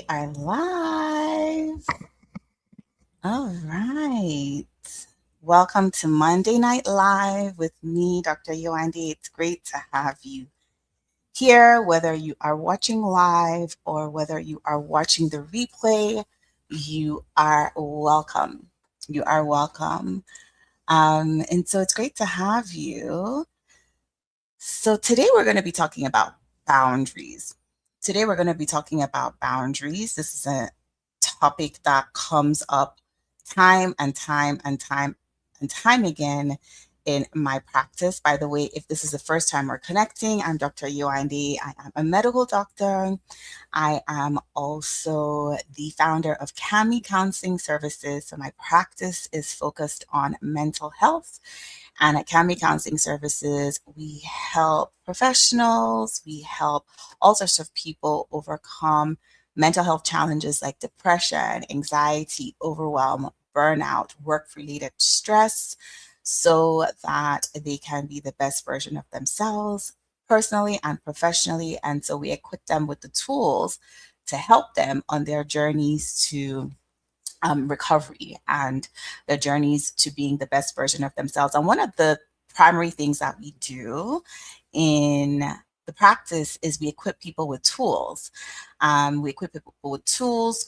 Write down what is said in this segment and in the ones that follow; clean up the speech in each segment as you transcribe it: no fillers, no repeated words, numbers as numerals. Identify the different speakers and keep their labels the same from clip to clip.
Speaker 1: are live. All right. Welcome to Monday Night Live with me, Dr. Yoandi. It's great to have you here, whether you are watching live or whether you are watching the replay. You are welcome. You are welcome. And so it's great to have you. So today we're going to be talking about boundaries. Today we're going to be talking about boundaries. This is a topic that comes up time and time and time and time again in my practice. By the way, if this is the first time we're connecting, I'm Dr. Yoandi. I am a medical doctor. I am also the founder of CAMI Counseling Services. So my practice is focused on mental health. And at CAMI Counseling Services, we help professionals, we help all sorts of people overcome mental health challenges like depression, anxiety, overwhelm, burnout, work related stress, so that they can be the best version of themselves personally and professionally. And so we equip them with the tools to help them on their journeys to recovery and their journeys to being the best version of themselves. And one of the primary things that we do in the practice is we equip people with tools. We equip people with tools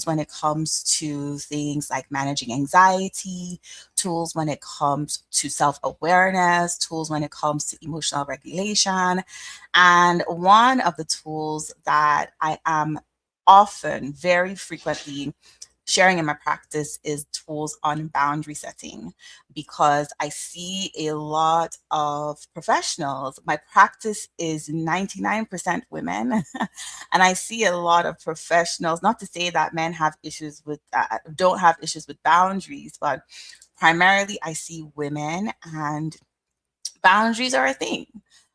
Speaker 1: when it comes to things like managing anxiety, tools when it comes to self-awareness, tools when it comes to emotional regulation. And one of the tools that I am often, very frequently sharing in my practice is tools on boundary setting because I see a lot of professionals. My practice is 99% women, and I see a lot of professionals. Not to say that men have issues with don't have issues with boundaries, but primarily I see women, and boundaries are a thing.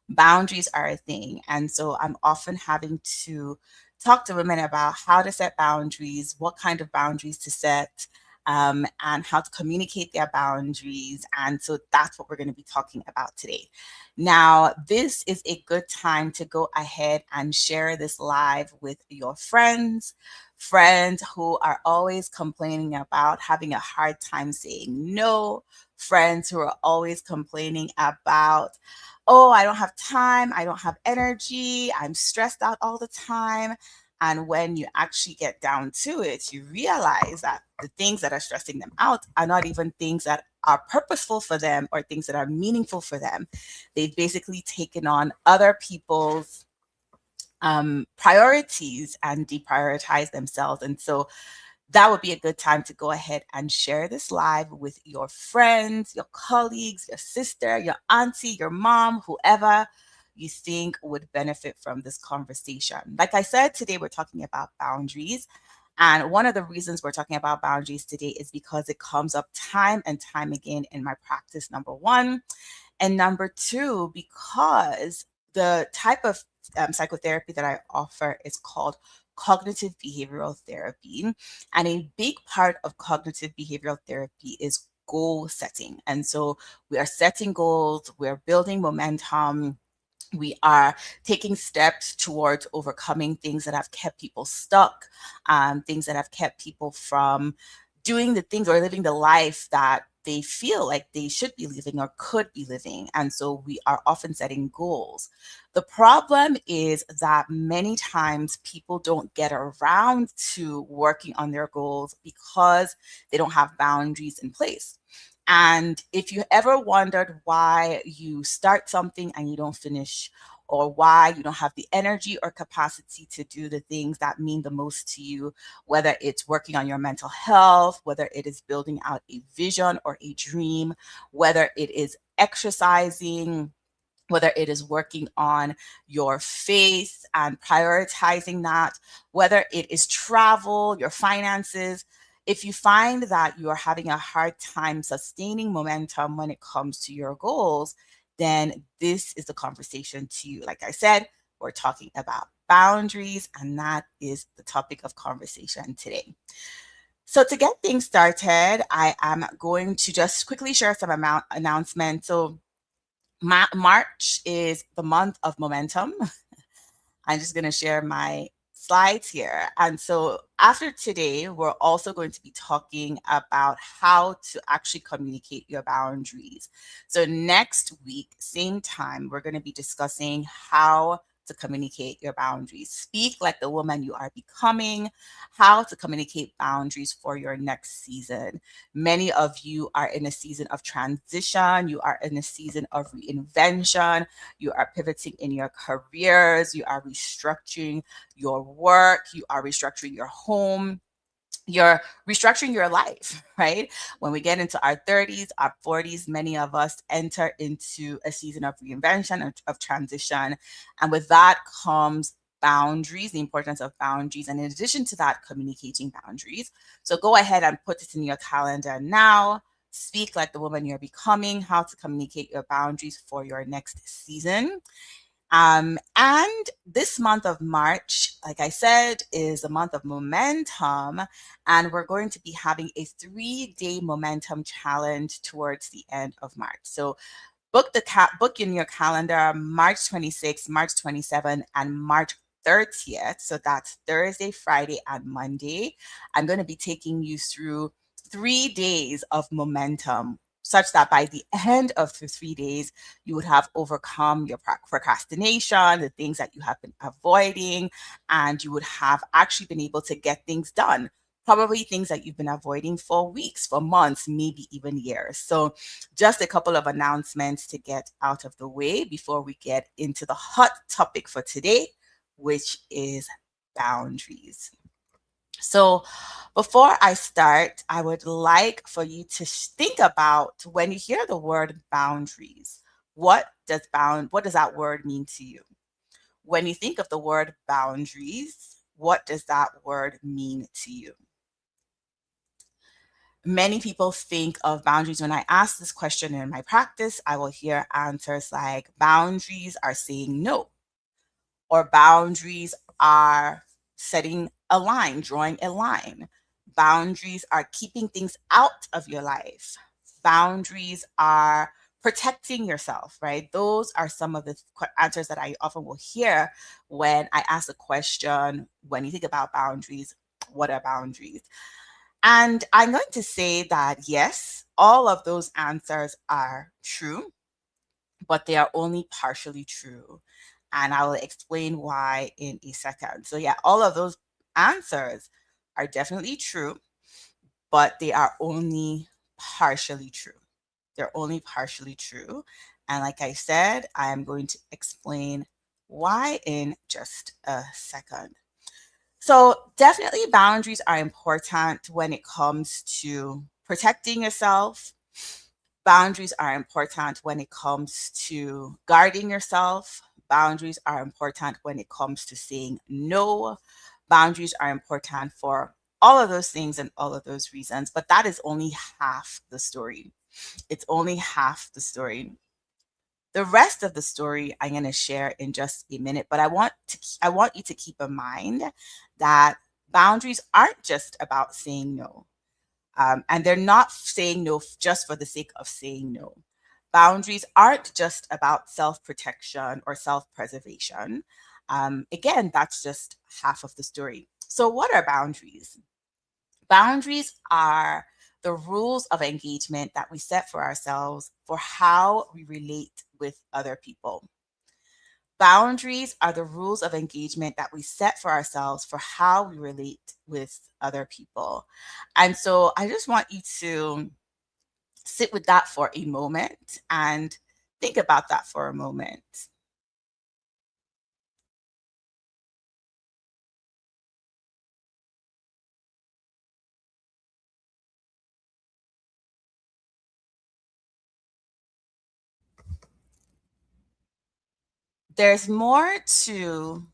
Speaker 1: Boundaries are a thing. And so I'm often having to talk to women about how to set boundaries, what kind of boundaries to set, and how to communicate their boundaries. And so that's what we're going to be talking about today. Now, this is a good time to go ahead and share this live with your friends who are always complaining about having a hard time saying no, friends who are always complaining about, oh, I don't have time, I don't have energy, I'm stressed out all the time. And when you actually get down to it, you realize that the things that are stressing them out are not even things that are purposeful for them or things that are meaningful for them. They've basically taken on other people's priorities and deprioritize themselves. And so that would be a good time to go ahead and share this live with your friends, your colleagues, your sister, your auntie, your mom, whoever you think would benefit from this conversation. Like I said, today we're talking about boundaries. And one of the reasons we're talking about boundaries today is because it comes up time and time again in my practice, number one. And number two, because the type of psychotherapy that I offer is called cognitive behavioral therapy. And a big part of cognitive behavioral therapy is goal setting. And so we are setting goals, we're building momentum, we are taking steps towards overcoming things that have kept people stuck, things that have kept people from doing the things or living the life that they feel like they should be living or could be living. And so we are often setting goals. The problem is that many times people don't get around to working on their goals because they don't have boundaries in place. And if you ever wondered why you start something and you don't finish, or why you don't have the energy or capacity to do the things that mean the most to you, whether it's working on your mental health, whether it is building out a vision or a dream, whether it is exercising, whether it is working on your faith and prioritizing that, whether it is travel, your finances, if you find that you are having a hard time sustaining momentum when it comes to your goals, then this is the conversation to you. Like I said, we're talking about boundaries, and that is the topic of conversation today. So to get things started, I am going to just quickly share some announcements. So March is the month of momentum. I'm just going to share my slides here. And so after today, we're also going to be talking about how to actually communicate your boundaries. So next week, same time, we're going to be discussing how to communicate your boundaries. Speak like the woman you are becoming, how to communicate boundaries for your next season. Many of you are in a season of transition, you are in a season of reinvention, you are pivoting in your careers, you are restructuring your work, you are restructuring your home, you're restructuring your life, right? When we get into our 30s, our 40s, many of us enter into a season of reinvention, of transition. And with that comes boundaries, the importance of boundaries. And in addition to that, communicating boundaries. So go ahead and put it in your calendar now. Speak like the woman you're becoming, how to communicate your boundaries for your next season. And this month of March, like I said, is a month of momentum. And we're going to be having a 3-day momentum challenge towards the end of March. So book in your calendar March 26th, March 27th, and March 30th. So that's Thursday, Friday, and Monday. I'm going to be taking you through 3 days of momentum, such that by the end of the 3 days, you would have overcome your procrastination, the things that you have been avoiding, and you would have actually been able to get things done. Probably things that you've been avoiding for weeks, for months, maybe even years. So just a couple of announcements to get out of the way before we get into the hot topic for today, which is boundaries. So before I start, I would like for you to think about, when you hear the word boundaries, what does that word mean to you? When you think of the word boundaries, what does that word mean to you? Many people think of boundaries. When I ask this question in my practice, I will hear answers like boundaries are saying no, or boundaries are setting a line, drawing a line. Boundaries are keeping things out of your life. Boundaries are protecting yourself, right? Those are some of the answers that I often will hear when I ask the question, when you think about boundaries, what are boundaries? And I'm going to say that yes, all of those answers are true, but they are only partially true. And I will explain why in a second. So, yeah, all of those answers are definitely true, but they are only partially true. They're only partially true. And like I said, I am going to explain why in just a second. So, definitely boundaries are important when it comes to protecting yourself. Boundaries are important when it comes to guarding yourself. Boundaries are important when it comes to saying no. Boundaries are important for all of those things and all of those reasons, but that is only half the story. It's only half the story. The rest of the story I'm going to share in just a minute, but I want you to keep in mind that boundaries aren't just about saying no. And they're not saying no just for the sake of saying no. Boundaries aren't just about self protection or self preservation. Again, that's just half of the story. So, what are boundaries? Boundaries are the rules of engagement that we set for ourselves for how we relate with other people. Boundaries are the rules of engagement that we set for ourselves for how we relate with other people. And so I just want you to sit with that for a moment and think about that for a moment. There's more to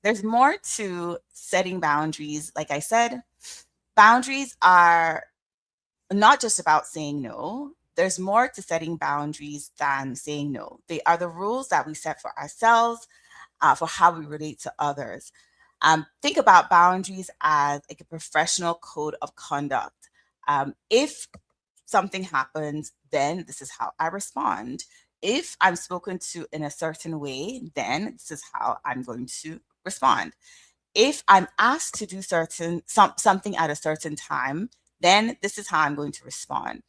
Speaker 1: there's more to setting boundaries. Like I said, boundaries are not just about saying no. There's more to setting boundaries than saying no. They are the rules that we set for ourselves, for how we relate to others. Think about boundaries as like a professional code of conduct. If something happens, then this is how I respond. If I'm spoken to in a certain way, then this is how I'm going to respond. if I'm asked to do something at a certain time, then this is how I'm going to respond.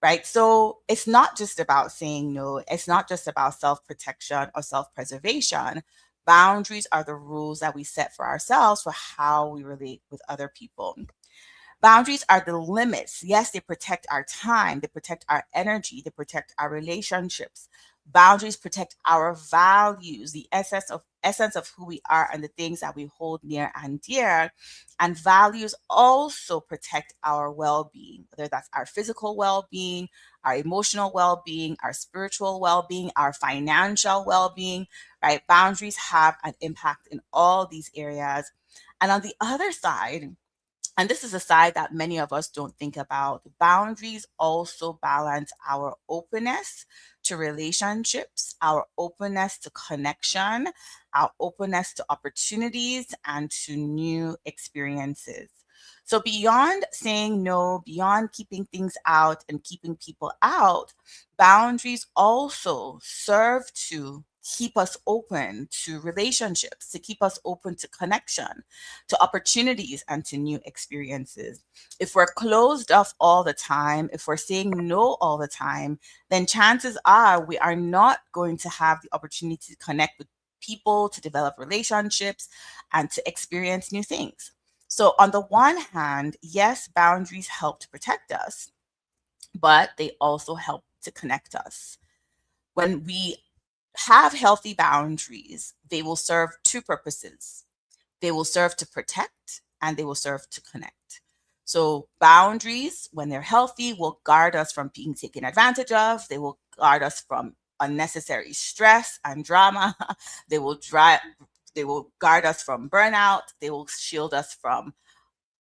Speaker 1: Right. So it's not just about saying no. It's not just about self protection or self preservation. Boundaries are the rules that we set for ourselves for how we relate with other people. Boundaries are the limits. Yes, they protect our time, they protect our energy, they protect our relationships. Boundaries protect our values, the essence of who we are and the things that we hold near and dear. And values also protect our well-being, whether that's our physical well-being, our emotional well-being, our spiritual well-being, our financial well-being, right? Boundaries have an impact in all these areas. And on the other side, and this is a side that many of us don't think about. Boundaries also balance our openness to relationships, our openness to connection, our openness to opportunities, and to new experiences. So, beyond saying no, beyond keeping things out and keeping people out, boundaries also serve to keep us open to relationships, to keep us open to connection, to opportunities, and to new experiences. If we're closed off all the time, if we're saying no all the time, then chances are we are not going to have the opportunity to connect with people, to develop relationships, and to experience new things. So, on the one hand, yes, boundaries help to protect us, but they also help to connect us. When we have healthy boundaries, they will serve two purposes. They will serve to protect and they will serve to connect. So, boundaries, when they're healthy, will guard us from being taken advantage of. They will guard us from unnecessary stress and drama. They will drive. They will guard us from burnout. They will shield us from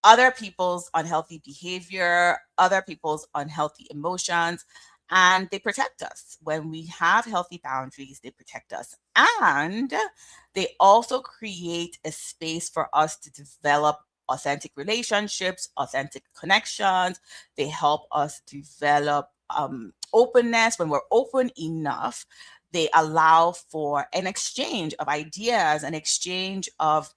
Speaker 1: other people's unhealthy behavior, other people's unhealthy emotions, and they protect us. When we have healthy boundaries, they protect us. And they also create a space for us to develop authentic relationships, authentic connections. They help us develop openness. When we're open enough, they allow for an exchange of ideas, an exchange of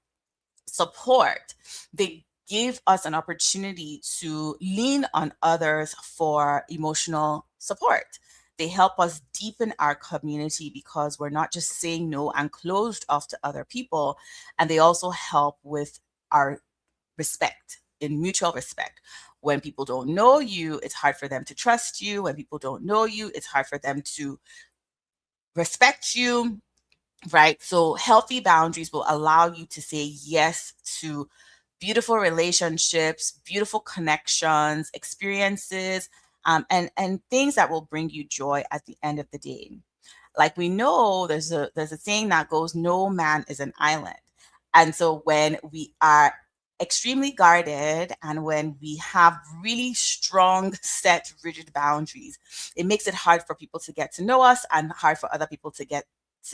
Speaker 1: support. They give us an opportunity to lean on others for emotional support. They help us deepen our community because we're not just saying no and closed off to other people. And they also help with our respect, in mutual respect. When people don't know you, it's hard for them to trust you. When people don't know you, it's hard for them to respect you, right? So healthy boundaries will allow you to say yes to beautiful relationships, beautiful connections, experiences, and things that will bring you joy at the end of the day. Like we know, there's a saying that goes, "No man is an island," and so when we are extremely guarded and when we have really strong set rigid boundaries, it makes it hard for people to get to know us and hard for other people to get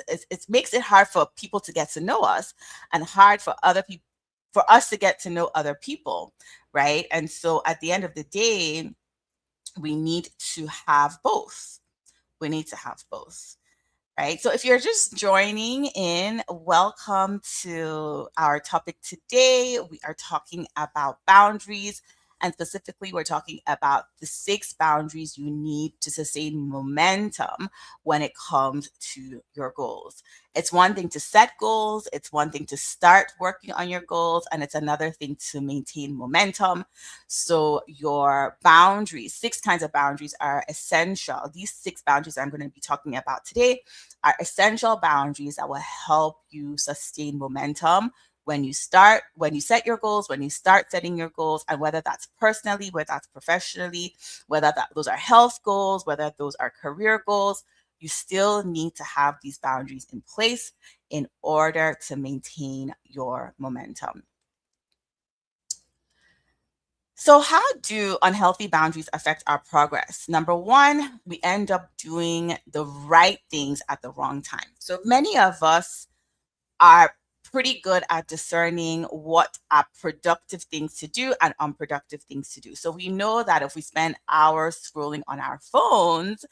Speaker 1: it makes it hard for people to get to know us and hard for other people for us to get to know other people, right? And so at the end of the day, we need to have both. We need to have both. Right. So if you're just joining in, welcome to our topic today. We are talking about boundaries, and specifically, we're talking about the 6 boundaries you need to sustain momentum when it comes to your goals. It's one thing to set goals, it's one thing to start working on your goals, and it's another thing to maintain momentum. So, your boundaries, 6 kinds of boundaries, are essential. These 6 boundaries I'm going to be talking about today are essential boundaries that will help you sustain momentum when you set your goals, when you start setting your goals, and whether that's personally, whether that's professionally, whether those are health goals, whether those are career goals, you still need to have these boundaries in place in order to maintain your momentum. So, how do unhealthy boundaries affect our progress? Number one, we end up doing the right things at the wrong time. So, many of us are pretty good at discerning what are productive things to do and unproductive things to do. So we know that if we spend hours scrolling on our phones,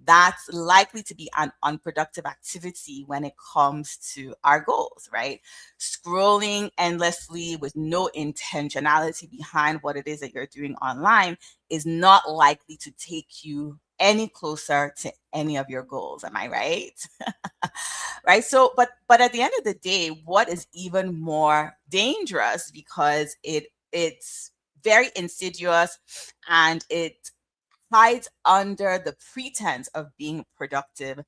Speaker 1: that's likely to be an unproductive activity when it comes to our goals, right? Scrolling endlessly with no intentionality behind what it is that you're doing online is not likely to take you any closer to any of your goals. Am I right? Right? So, but at the end of the day, what is even more dangerous, because it's very insidious, and it hides under the pretense of being productive,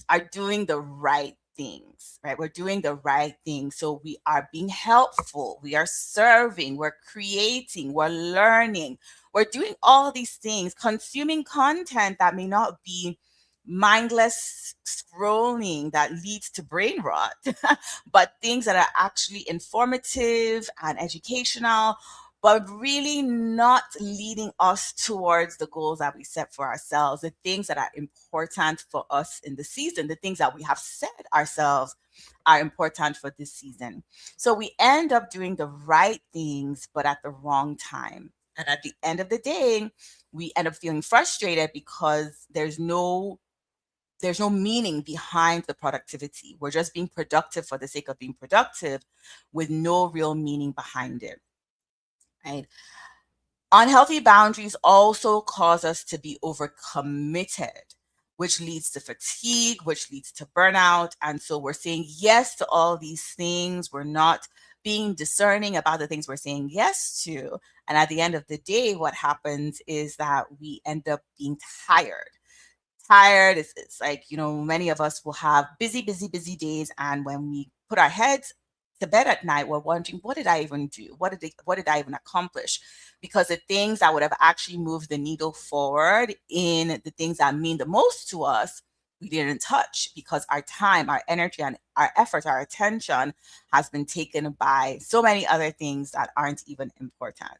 Speaker 1: are doing the right things, right? We're doing the right thing. So we are being helpful, we are serving, we're creating, we're learning, we're doing all these things, consuming content that may not be mindless scrolling that leads to brain rot, but things that are actually informative and educational, but really not leading us towards the goals that we set for ourselves, the things that are important for us in the season, the things that we have said ourselves are important for this season. So we end up doing the right things, but at the wrong time. And at the end of the day, we end up feeling frustrated because there's no meaning behind the productivity. We're just being productive for the sake of being productive with no real meaning behind it. Right? Unhealthy boundaries also cause us to be overcommitted, which leads to fatigue, which leads to burnout. And so we're saying yes to all these things. We're not being discerning about the things we're saying yes to. And at the end of the day, what happens is that we end up being tired. It's like, many of us will have busy, busy, busy days. And when we put our heads to bed at night, we're wondering, what did I even do? What did I even accomplish? Because the things that would have actually moved the needle forward in the things that mean the most to us, we didn't touch, because our time, our energy, and our effort, our attention has been taken by so many other things that aren't even important.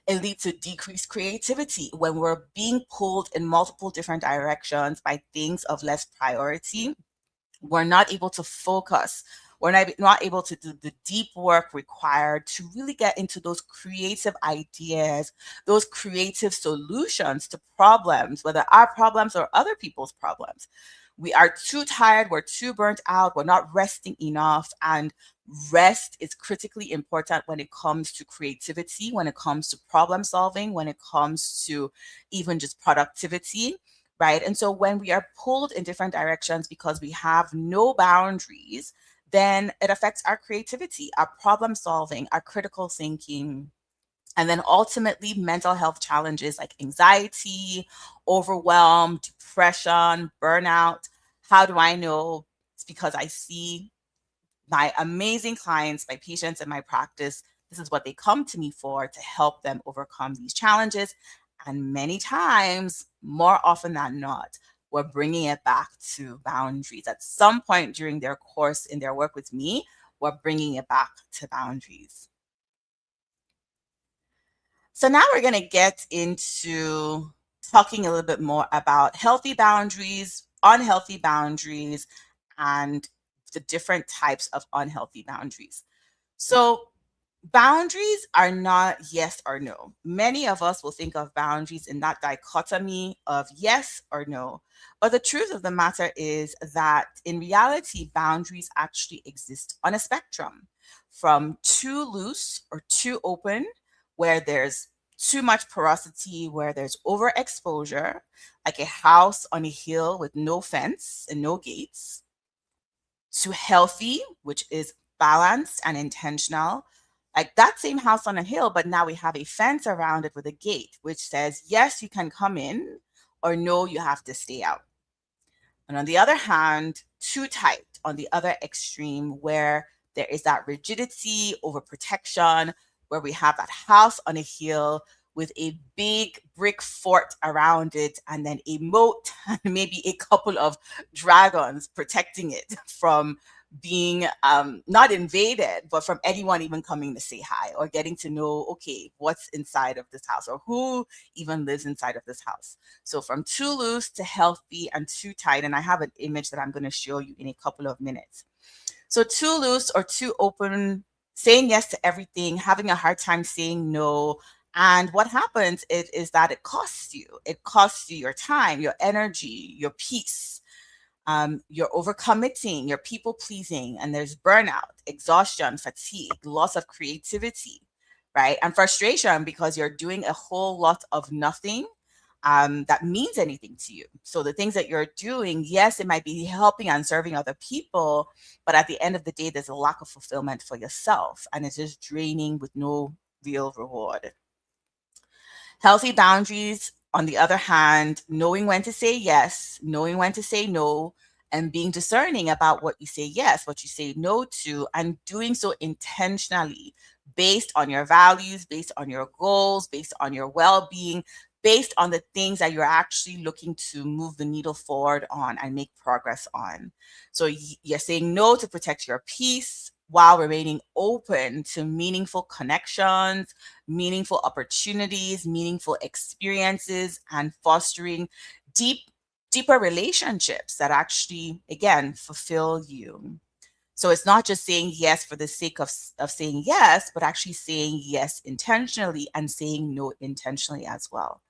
Speaker 1: It leads to decreased creativity when we're being pulled in multiple different directions by things of less priority. We're not able to focus. We're not able to do the deep work required to really get into those creative ideas, those creative solutions to problems, whether our problems or other people's problems. We are too tired, we're too burnt out, we're not resting enough. And rest is critically important when it comes to creativity, when it comes to problem solving, when it comes to even just productivity, right? And so when we are pulled in different directions because we have no boundaries, then it affects our creativity, our problem solving, our critical thinking, and then ultimately mental health challenges like anxiety, overwhelm, depression, burnout. How do I know? It's because I see my amazing clients, my patients in my practice. This is what they come to me for, to help them overcome these challenges. And many times, more often than not, we're bringing it back to boundaries. At some point during their course in their work with me, we're bringing it back to boundaries. So now we're going to get into talking a little bit more about healthy boundaries, unhealthy boundaries, and the different types of unhealthy boundaries. So, boundaries are not yes or no. Many of us will think of boundaries in that dichotomy of yes or no. But the truth of the matter is that in reality, boundaries actually exist on a spectrum, from too loose or too open, where there's too much porosity, where there's overexposure, like a house on a hill with no fence and no gates, to healthy, which is balanced and intentional. Like that same house on a hill, but now we have a fence around it with a gate, which says, yes, you can come in, or no, you have to stay out. And on the other hand, too tight on the other extreme, where there is that rigidity over protection, where we have that house on a hill with a big brick fort around it, and then a moat, and maybe a couple of dragons protecting it from being not invaded, but from anyone even coming to say hi or getting to know, okay, what's inside of this house, or who even lives inside of this house. So from too loose to healthy and too tight. And I have an image that I'm going to show you in a couple of minutes. So too loose or too open, saying yes to everything, having a hard time saying no. And what happens is that it costs you. It costs you your time, your energy, your peace. You're overcommitting, you're people pleasing, and there's burnout, exhaustion, fatigue, loss of creativity, right? And frustration because you're doing a whole lot of nothing that means anything to you. So the things that you're doing, yes, it might be helping and serving other people, but at the end of the day, there's a lack of fulfillment for yourself, and it's just draining with no real reward. Healthy boundaries, on the other hand, knowing when to say yes, knowing when to say no, and being discerning about what you say yes, what you say no to, and doing so intentionally based on your values, based on your goals, based on your well being, based on the things that you're actually looking to move the needle forward on and make progress on. So you're saying no to protect your peace while remaining open to meaningful connections, meaningful opportunities, meaningful experiences, and fostering deep, deeper relationships that actually, again, fulfill you. So it's not just saying yes for the sake of saying yes, but actually saying yes intentionally and saying no intentionally as well.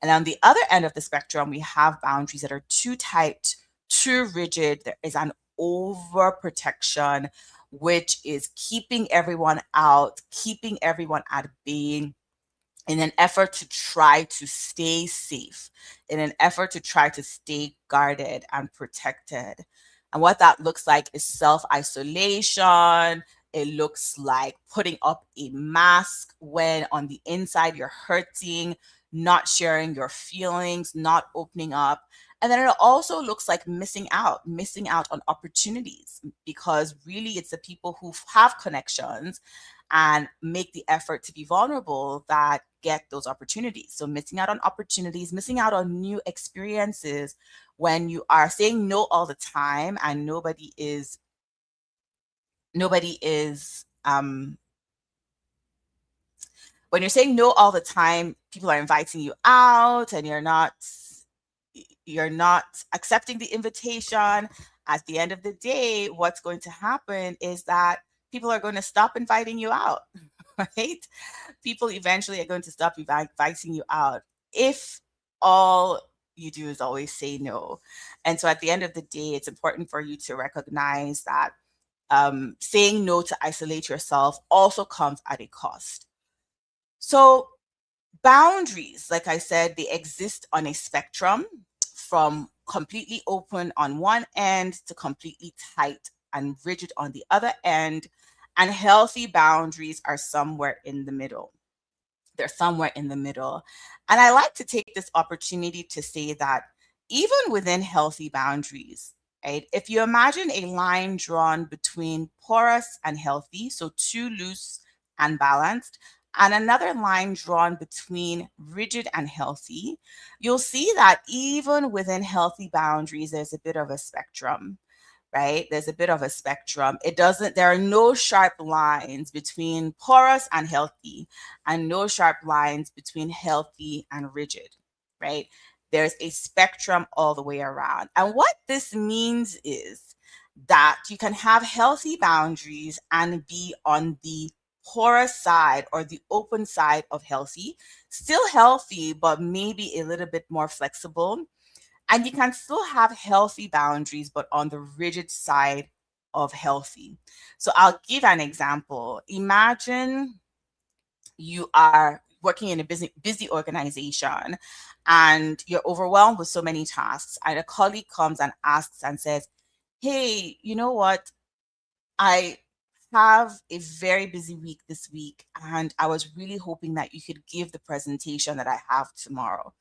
Speaker 1: And on the other end of the spectrum, we have boundaries that are too tight, too rigid. There is an overprotection, which is keeping everyone out, keeping everyone at bay, in an effort to try to stay safe, in an effort to try to stay guarded and protected. And what that looks like is self isolation. It looks like putting up a mask when on the inside you're hurting, not sharing your feelings, not opening up. And then it also looks like missing out on opportunities, because really it's the people who have connections and make the effort to be vulnerable that get those opportunities. So missing out on opportunities, missing out on new experiences when you are saying no all the time and nobody is when you're saying no all the time, people are inviting you out and you're not accepting the invitation. At the end of the day, what's going to happen is that people are going to stop inviting you out, right? People eventually are going to stop inviting you out if all you do is always say no. And so at the end of the day, it's important for you to recognize that saying no to isolate yourself also comes at a cost. So boundaries, like I said, they exist on a spectrum from completely open on one end to completely tight and rigid on the other end. And healthy boundaries are somewhere in the middle. They're somewhere in the middle. And I like to take this opportunity to say that even within healthy boundaries, right? If you imagine a line drawn between porous and healthy, so too loose and balanced, and another line drawn between rigid and healthy, you'll see that even within healthy boundaries, there's a bit of a spectrum, right? There's a bit of a spectrum. There are no sharp lines between porous and healthy, and no sharp lines between healthy and rigid, right? There's a spectrum all the way around. And what this means is that you can have healthy boundaries and be on the porous side or the open side of healthy, still healthy, but maybe a little bit more flexible, and you can still have healthy boundaries, but on the rigid side of healthy. So I'll give an example. Imagine you are working in a busy organization and you're overwhelmed with so many tasks, and a colleague comes and asks and says, "Hey, you know what? I have a very busy week this week, and I was really hoping that you could give the presentation that I have tomorrow."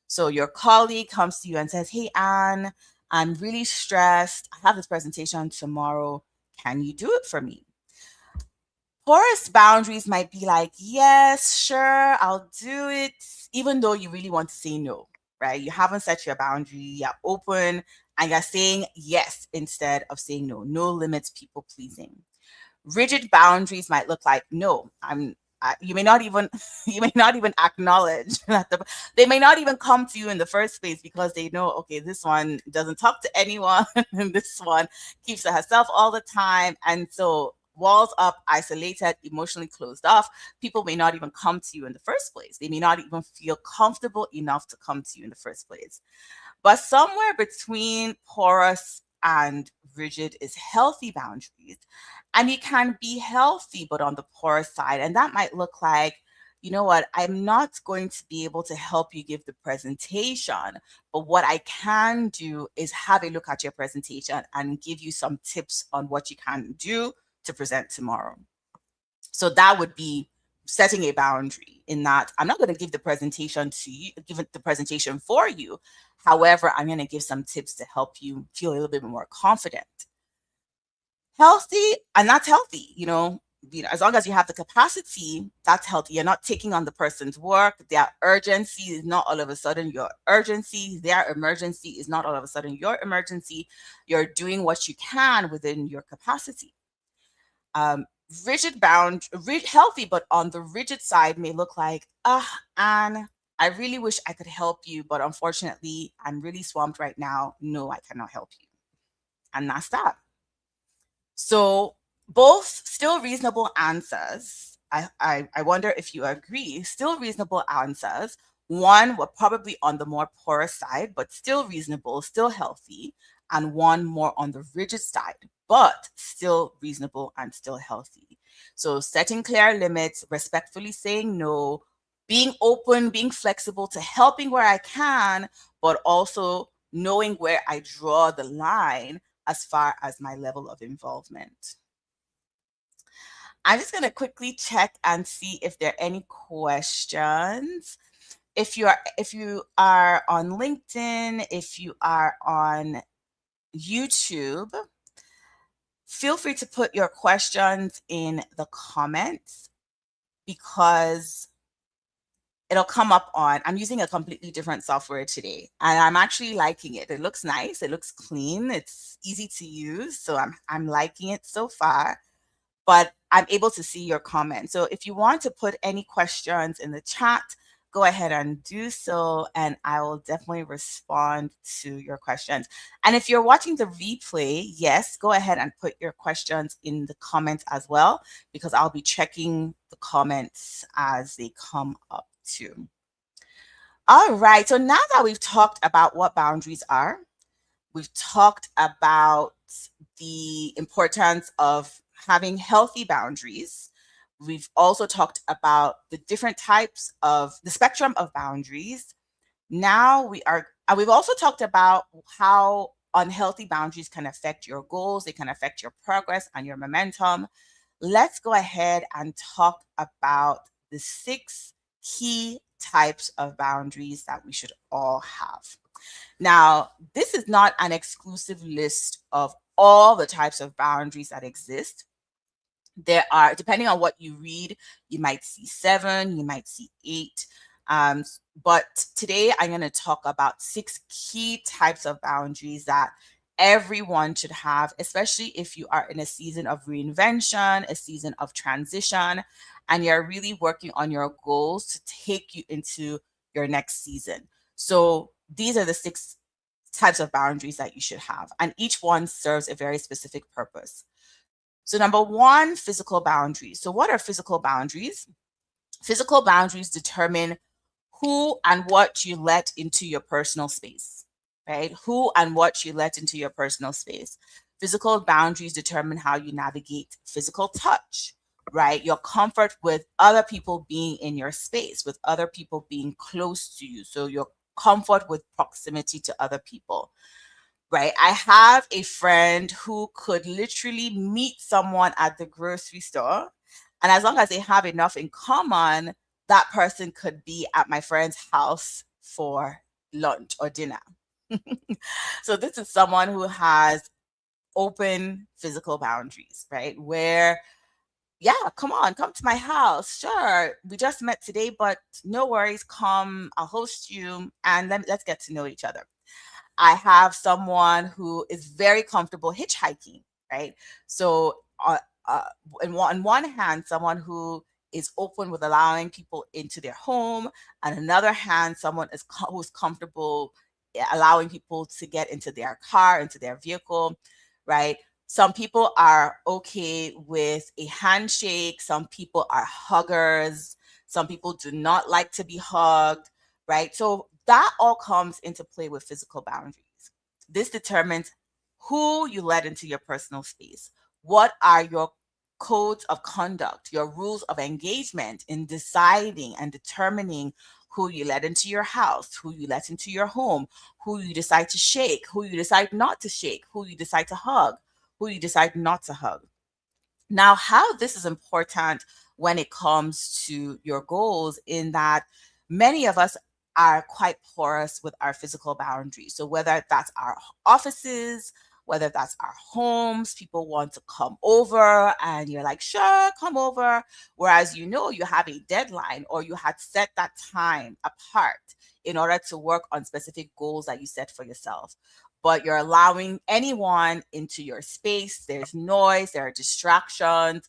Speaker 1: So your colleague comes to you and says, "Hey, Anne, I'm really stressed. I have this presentation tomorrow. Can you do it for me?" Porous boundaries might be like, "Yes, sure, I'll do it," even though you really want to say no, right? You haven't set your boundary, you're open, and you're saying yes instead of saying no. No limits, people pleasing. Rigid boundaries might look like, "No, you may not even you may not even acknowledge that they may not even come to you in the first place because they know, okay, this one doesn't talk to anyone and this one keeps to herself all the time. And so walls up, isolated, emotionally closed off, people may not even come to you in the first place. They may not even feel comfortable enough to come to you in the first place. But somewhere between porous and rigid is healthy boundaries. And it can be healthy, but on the porous side. And that might look like, you know what, I'm not going to be able to help you give the presentation, but what I can do is have a look at your presentation and give you some tips on what you can do to present tomorrow. So that would be setting a boundary in that I'm not going to give the presentation to you, give the presentation for you. However, I'm going to give some tips to help you feel a little bit more confident. Healthy, and that's healthy, as long as you have the capacity, that's healthy. You're not taking on the person's work. Their urgency is not all of a sudden your urgency. Their emergency is not all of a sudden your emergency. You're doing what you can within your capacity. Healthy, but on the rigid side may look like, Anne, I really wish I could help you, but unfortunately, I'm really swamped right now. No, I cannot help you. And that's that. So both still reasonable answers. I wonder if you agree, still reasonable answers. One were probably on the more porous side, but still reasonable, still healthy, and one more on the rigid side, but still reasonable and still healthy. So setting clear limits, respectfully saying no, being open, being flexible to helping where I can, but also knowing where I draw the line as far as my level of involvement. I'm just going to quickly check and see if there are any questions. If you are on LinkedIn, if you are on YouTube, feel free to put your questions in the comments because it'll come up on, I'm using a completely different software today and I'm actually liking it. It looks nice. It looks clean. It's easy to use. So I'm liking it so far, but I'm able to see your comments. So if you want to put any questions in the chat, go ahead and do so, and I will definitely respond to your questions. And if you're watching the replay, yes, go ahead and put your questions in the comments as well, because I'll be checking the comments as they come up too. All right, so now that we've talked about what boundaries are, we've talked about the importance of having healthy boundaries. We've also talked about the different types of the spectrum of boundaries. Now we've also talked about how unhealthy boundaries can affect your goals. They can affect your progress and your momentum. Let's go ahead and talk about the 6 key types of boundaries that we should all have. Now, this is not an exclusive list of all the types of boundaries that exist. There are, depending on what you read, you might see 7, you might see 8. But today I'm going to talk about 6 key types of boundaries that everyone should have, especially if you are in a season of reinvention, a season of transition, and you're really working on your goals to take you into your next season. So these are the 6 types of boundaries that you should have, and each one serves a very specific purpose. So number 1, physical boundaries. So what are physical boundaries? Physical boundaries determine who and what you let into your personal space, right? Who and what you let into your personal space. Physical boundaries determine how you navigate physical touch, right? Your comfort with other people being in your space, with other people being close to you. So your comfort with proximity to other people. Right. I have a friend who could literally meet someone at the grocery store. And as long as they have enough in common, that person could be at my friend's house for lunch or dinner. So this is someone who has open physical boundaries, right? Where, yeah, come to my house. Sure. We just met today, but no worries. Come, I'll host you and let's get to know each other. I have someone who is very comfortable hitchhiking, right? So on one hand, someone who is open with allowing people into their home, and another hand, someone is who's comfortable allowing people to get into their car, into their vehicle, right? Some people are okay with a handshake. Some people are huggers. Some people do not like to be hugged, right? So that all comes into play with physical boundaries. This determines who you let into your personal space. What are your codes of conduct, your rules of engagement in deciding and determining who you let into your house, who you let into your home, who you decide to shake, who you decide not to shake, who you decide to hug, who you decide not to hug. Now, how this is important when it comes to your goals, in that many of us are quite porous with our physical boundaries. So, whether that's our offices, whether that's our homes, people want to come over and you're like, sure, come over. Whereas you have a deadline, or you had set that time apart in order to work on specific goals that you set for yourself, but you're allowing anyone into your space. There's noise, there are distractions,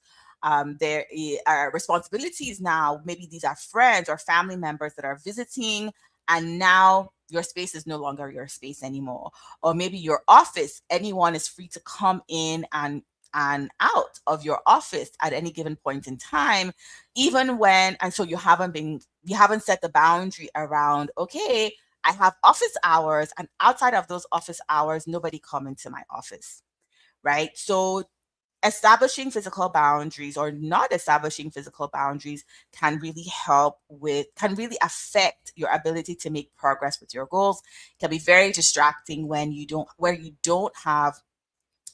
Speaker 1: there are responsibilities now. Maybe these are friends or family members that are visiting, and now your space is no longer your space anymore. Or maybe your office, anyone is free to come in and out of your office at any given point in time, even when, and so you haven't set the boundary around, okay, I have office hours, and outside of those office hours, nobody come into my office, right? So establishing physical boundaries or not establishing physical boundaries can really affect your ability to make progress with your goals. It can be very distracting when you don't have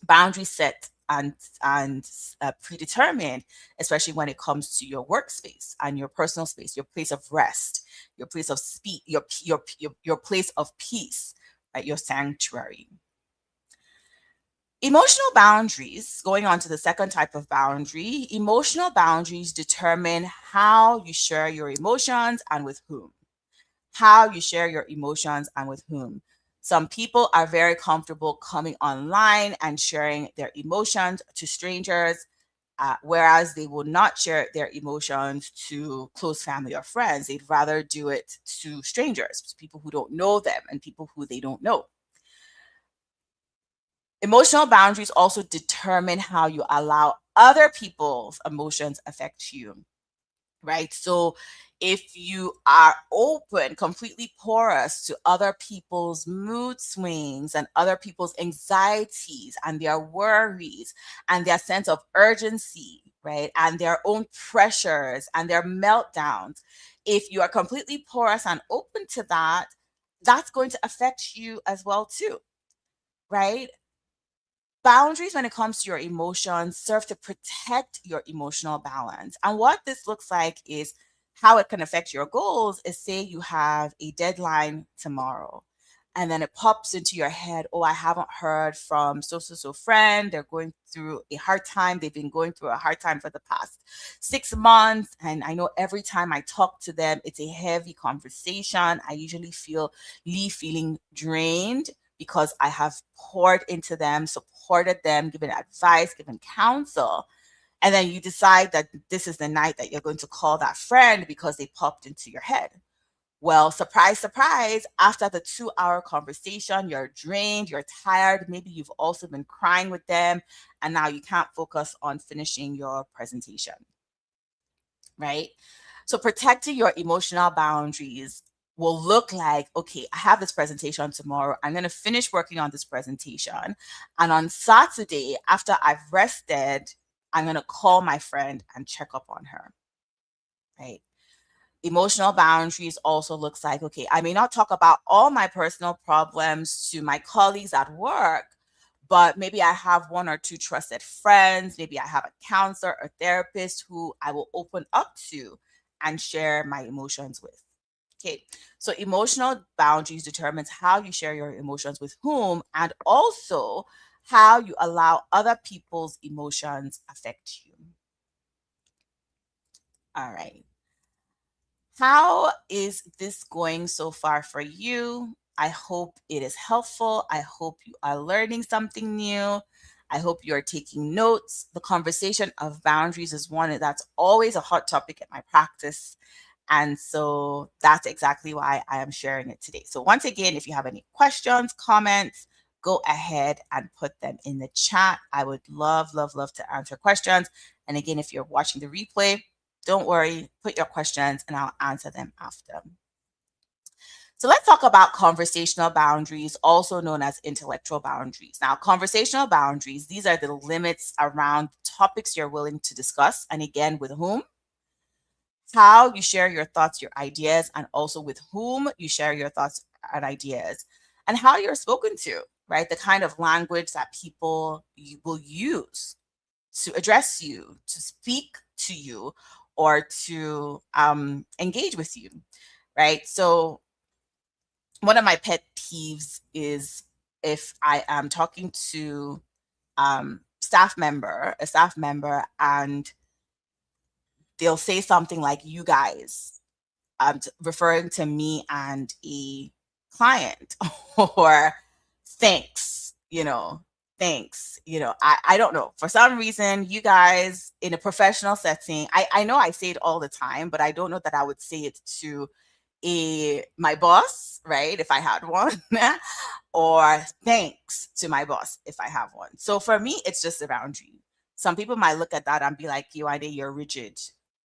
Speaker 1: boundaries set and predetermined, especially when it comes to your workspace and your personal space, your place of rest, your place of speak, your place of peace, right? Your sanctuary. Emotional boundaries, going on to the second type of boundary, emotional boundaries determine how you share your emotions and with whom. How you share your emotions and with whom. Some people are very comfortable coming online and sharing their emotions to strangers, whereas they will not share their emotions to close family or friends. They'd rather do it to strangers, to people who don't know them and people who they don't know. Emotional boundaries also determine how you allow other people's emotions affect you, right? So if you are open, completely porous to other people's mood swings and other people's anxieties and their worries and their sense of urgency, right? And their own pressures and their meltdowns, if you are completely porous and open to that, that's going to affect you as well too, right? Boundaries when it comes to your emotions serve to protect your emotional balance. And what this looks like is how it can affect your goals is, say you have a deadline tomorrow, and then it pops into your head, oh, I haven't heard from so friend. They're going through a hard time. They've been going through a hard time for the past 6 months. And I know every time I talk to them, it's a heavy conversation. I usually leave feeling drained because I have poured into them, supported them, given advice, given counsel. And then you decide that this is the night that you're going to call that friend because they popped into your head. Well, surprise, surprise, after the 2 hour conversation, you're drained, you're tired. Maybe you've also been crying with them, and now you can't focus on finishing your presentation, right? So protecting your emotional boundaries will look like, okay, I have this presentation tomorrow. I'm going to finish working on this presentation. And on Saturday, after I've rested, I'm going to call my friend and check up on her, right? Emotional boundaries also looks like, okay, I may not talk about all my personal problems to my colleagues at work, but maybe I have one or two trusted friends. Maybe I have a counselor or therapist who I will open up to and share my emotions with. Okay, so emotional boundaries determines how you share your emotions with whom, and also how you allow other people's emotions affect you. All right. How is this going so far for you? I hope it is helpful. I hope you are learning something new. I hope you're taking notes. The conversation of boundaries is one that's always a hot topic in my practice. And so that's exactly why I am sharing it today. So, once again, if you have any questions, comments, go ahead and put them in the chat. I would love, love, love to answer questions. And again, if you're watching the replay, don't worry, put your questions and I'll answer them after. So let's talk about conversational boundaries, also known as intellectual boundaries. Now, conversational boundaries, these are the limits around topics you're willing to discuss, and again, with whom, how you share your thoughts, your ideas, and also with whom you share your thoughts and ideas, and how you're spoken to, right? The kind of language that people will use to address you, to speak to you, or to engage with you, right? So one of my pet peeves is if I am talking to a staff member, and they'll say something like "you guys," referring to me and a client, or "thanks," thanks. I don't know. For some reason, you guys in a professional setting, I know I say it all the time, but I don't know that I would say it to my boss, right? If I had one, or thanks to my boss if I have one. So for me, it's just a boundary. Some people might look at that and be like, you idea you're rigid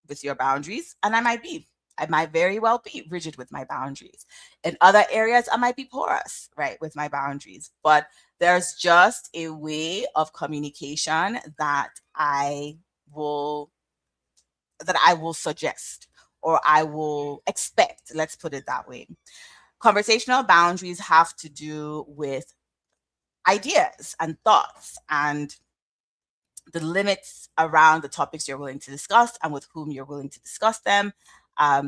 Speaker 1: with your boundaries. And I might be. I might very well be rigid with my boundaries. In other areas, I might be porous, right, with my boundaries. But there's just a way of communication will that I will suggest, or I will expect. Let's put it that way. Conversational boundaries have to do with ideas and thoughts and the limits around the topics you're willing to discuss and with whom you're willing to discuss them.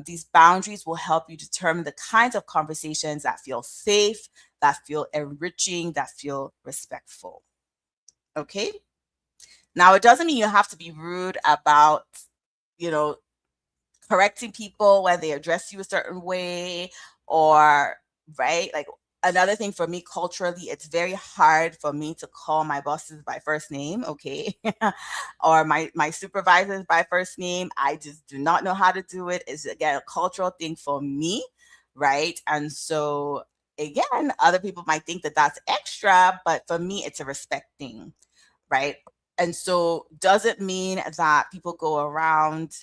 Speaker 1: These boundaries will help you determine the kinds of conversations that feel safe, that feel enriching, that feel respectful. Okay? Now, it doesn't mean you have to be rude about, you know, correcting people when they address you a certain way, or right, like, another thing for me culturally, it's very hard for me to call my bosses by first name, okay? Or my supervisors by first name. I just do not know how to do it. It's, again, a cultural thing for me, right? And so again, other people might think that that's extra, but for me it's a respect thing, right? And so does it mean that people go around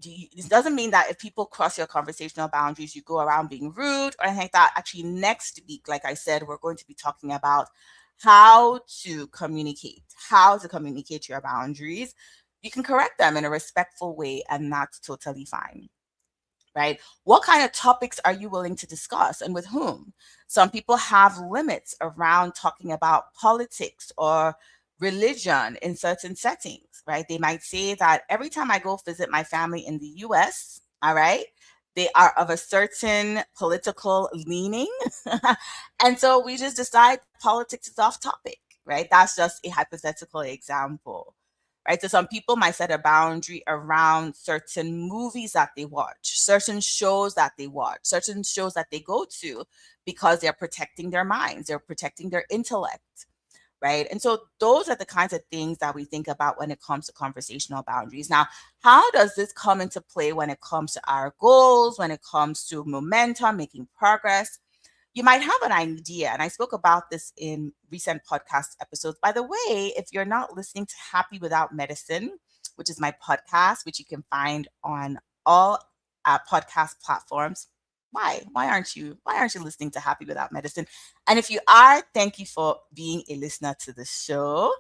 Speaker 1: it doesn't mean that if people cross your conversational boundaries, you go around being rude or anything like that. Actually, next week, like I said, we're going to be talking about how to communicate your boundaries. You can correct them in a respectful way, and that's totally fine. Right? What kind of topics are you willing to discuss and with whom? Some people have limits around talking about politics or religion in certain settings, right? They might say that every time I go visit my family in the US, all right, they are of a certain political leaning. And so we just decide politics is off topic, right? That's just a hypothetical example, right? So some people might set a boundary around certain movies that they watch, certain shows that they watch, certain shows that they go to, because they're protecting their minds, they're protecting their intellect, right? And so those are the kinds of things that we think about when it comes to conversational boundaries. Now, how does this come into play when it comes to our goals, when it comes to momentum, making progress? You might have an idea, and I spoke about this in recent podcast episodes. By the way, if you're not listening to Happy Without Medicine, which is my podcast, which you can find on all podcast platforms, why aren't you listening to Happy Without Medicine? And if you are, thank you for being a listener to the show.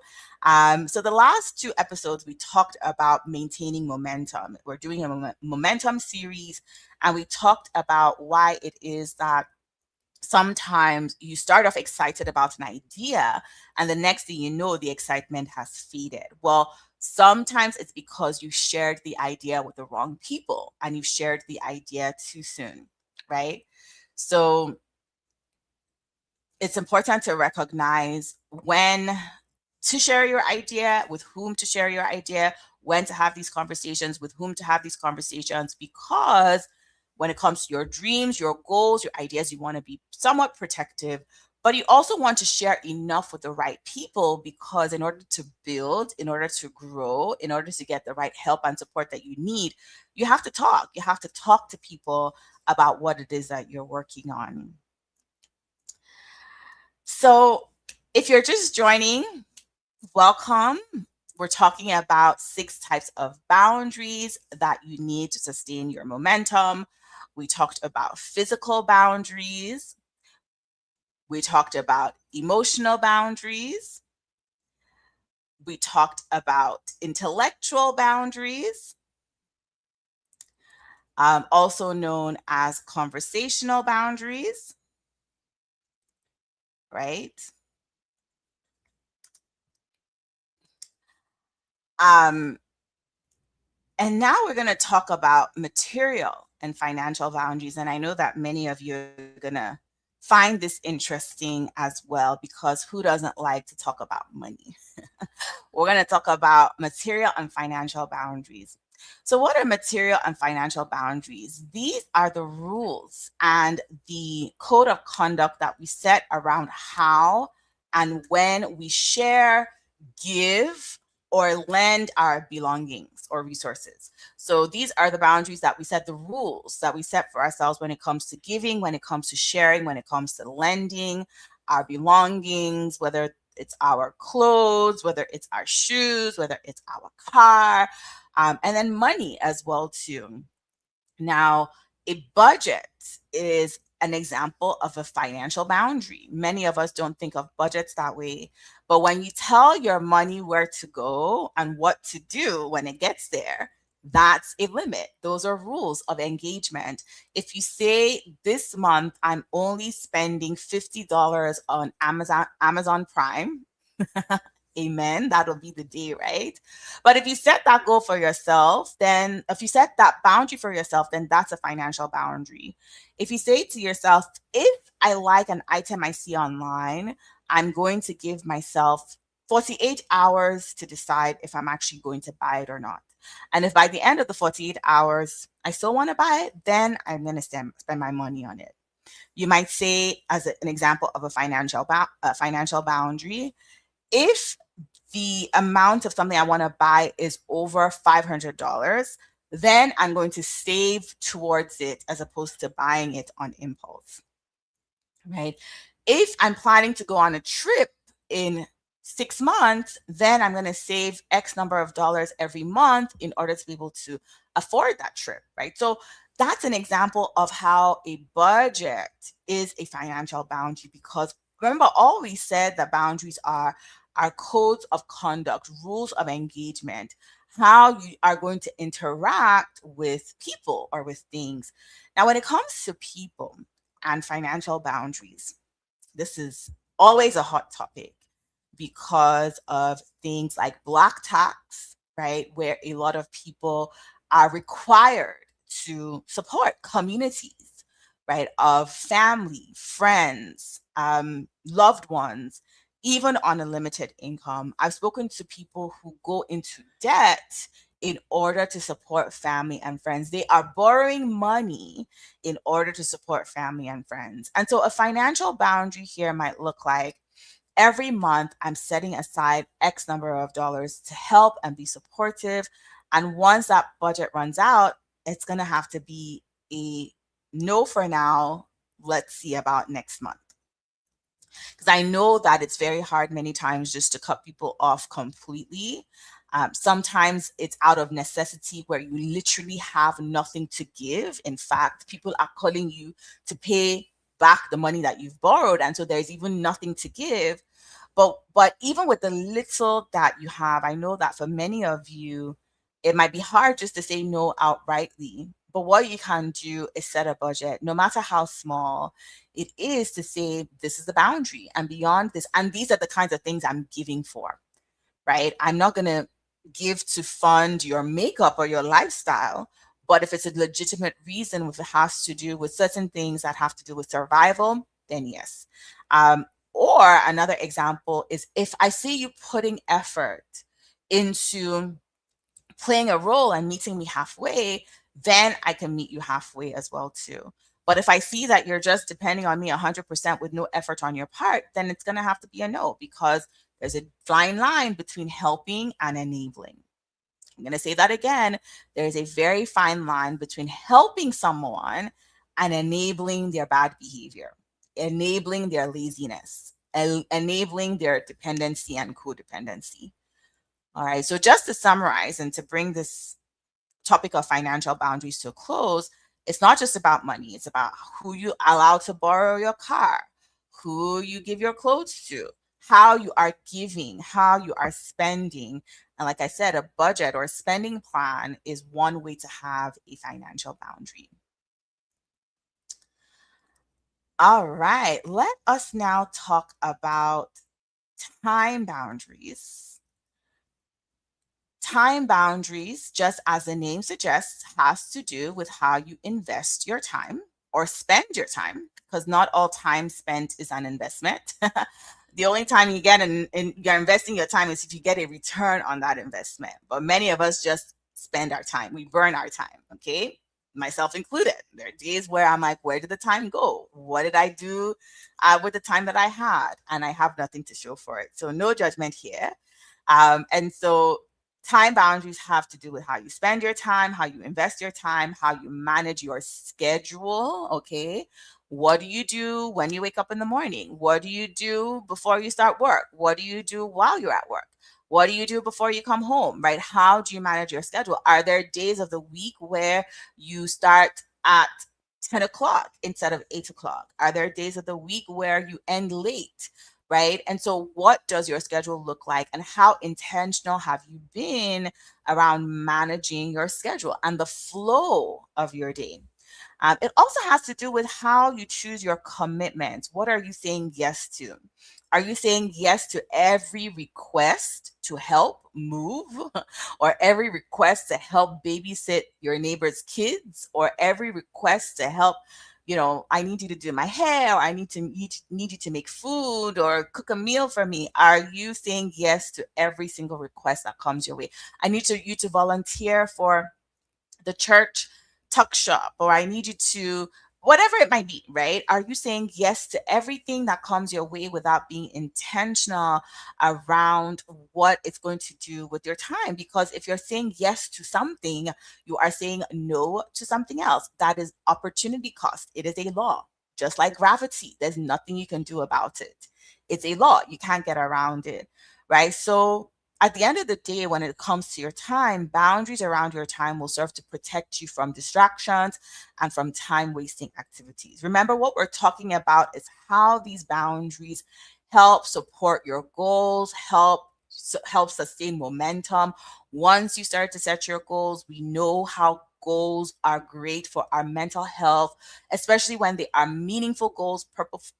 Speaker 1: So the last two episodes we talked about maintaining momentum. We're doing a momentum series, and we talked about why it is that sometimes you start off excited about an idea, and the next thing you know, the excitement has faded. Well, sometimes it's because you shared the idea with the wrong people and you shared the idea too soon, right? So it's important to recognize when to share your idea, with whom to share your idea, when to have these conversations, with whom to have these conversations, because when it comes to your dreams, your goals, your ideas, you want to be somewhat protective, But you also want to share enough with the right people, because in order to build, in order to grow, in order to get the right help and support that you need, you have to talk. You have to talk to people about what it is that you're working on. So if you're just joining, welcome. We're talking about 6 types of boundaries that you need to sustain your momentum. We talked about physical boundaries. We talked about emotional boundaries. We talked about intellectual boundaries, also known as conversational boundaries, right? Um, and now we're going to talk about material and financial boundaries. And I know that many of you are going to find this interesting as well, because who doesn't like to talk about money? We're going to talk about material and financial boundaries. So, what are material and financial boundaries? These are the rules and the code of conduct that we set around how and when we share, give, or lend our belongings or resources. So these are the boundaries that we set, the rules that we set for ourselves when it comes to giving, when it comes to sharing, when it comes to lending our belongings, whether it's our clothes, whether it's our shoes, whether it's our car, and then money as well too. Now, a budget is an example of a financial boundary. Many of us don't think of budgets that way, but when you tell your money where to go and what to do when it gets there, that's a limit. Those are rules of engagement. If you say this month I'm only spending $50 on Amazon Prime, amen, that'll be the day, right? But if you set that goal for yourself, then if you set that boundary for yourself, then that's a financial boundary. If you say to yourself, if I like an item I see online, I'm going to give myself 48 hours to decide if I'm actually going to buy it or not. And if by the end of the 48 hours I still want to buy it, then I'm going to spend my money on it. You might say, as an example of a financial boundary, if the amount of something I want to buy is over $500, then I'm going to save towards it as opposed to buying it on impulse, right? If I'm planning to go on a trip in 6 months, then I'm going to save X number of dollars every month in order to be able to afford that trip, right? So that's an example of how a budget is a financial boundary, because remember, all we said that boundaries are codes of conduct, rules of engagement, how you are going to interact with people or with things. Now, when it comes to people and financial boundaries, this is always a hot topic because of things like black tax, right? Where a lot of people are required to support communities, right? Of family, friends, loved ones, even on a limited income. I've spoken to people who go into debt in order to support family and friends. They are borrowing money in order to support family and friends. And so a financial boundary here might look like, every month I'm setting aside X number of dollars to help and be supportive. And once that budget runs out, it's going to have to be a no for now. Let's see about next month. Because I know that it's very hard many times just to cut people off completely. Sometimes it's out of necessity where you literally have nothing to give. In fact, people are calling you to pay back the money that you've borrowed, and so there's even nothing to give. But even with the little that you have, I know that for many of you, it might be hard just to say no outrightly. But what you can do is set a budget, no matter how small it is, to say, this is the boundary. And beyond this, and these are the kinds of things I'm giving for, right? I'm not going to give to fund your makeup or your lifestyle. But if it's a legitimate reason, if it has to do with certain things that have to do with survival, then yes. Or another example is, if I see you putting effort into playing a role and meeting me halfway, then I can meet you halfway as well too. But if I see that you're just depending on me 100% with no effort on your part, then it's going to have to be a no, because there's a fine line between helping and enabling. I'm going to say that again. There's a very fine line between helping someone and enabling their bad behavior, enabling their laziness, enabling their dependency and codependency. All right. So just to summarize and to bring this topic of financial boundaries to a close, it's not just about money. It's about who you allow to borrow your car, who you give your clothes to, how you are giving, how you are spending. And like I said, a budget or a spending plan is one way to have a financial boundary. All right, let us now talk about time boundaries. Time boundaries, just as the name suggests, has to do with how you invest your time or spend your time, because not all time spent is an investment. The only time you get you're investing your time is if you get a return on that investment. But many of us just spend our time. We burn our time, okay? Myself included. There are days where I'm like, where did the time go? What did I do with the time that I had? And I have nothing to show for it. So no judgment here. And so time boundaries have to do with how you spend your time, how you invest your time, how you manage your schedule. Okay. What do you do when you wake up in the morning? What do you do before you start work? What do you do while you're at work? What do you do before you come home, right? How do you manage your schedule? Are there days of the week where you start at 10 o'clock instead of 8 o'clock? Are there days of the week where you end late? Right? And so, what does your schedule look like, and how intentional have you been around managing your schedule and the flow of your day? It also has to do with how you choose your commitments. What are you saying yes to? Are you saying yes to every request to help move, or every request to help babysit your neighbor's kids, or every request to help, I need you to do my hair, or I need you to make food or cook a meal for me? Are you saying yes to every single request that comes your way? I need you to volunteer for the church tuck shop, or I need you to, whatever it might be, right? Are you saying yes to everything that comes your way without being intentional around what it's going to do with your time? Because if you're saying yes to something, you are saying no to something else. That is opportunity cost. It is a law. Just like gravity, there's nothing you can do about it. It's a law. You can't get around it, right? So at the end of the day, when it comes to your time, boundaries around your time will serve to protect you from distractions and from time wasting activities. Remember, what we're talking about is how these boundaries help support your goals, help sustain momentum. Once you start to set your goals, we know how goals are great for our mental health, especially when they are meaningful goals,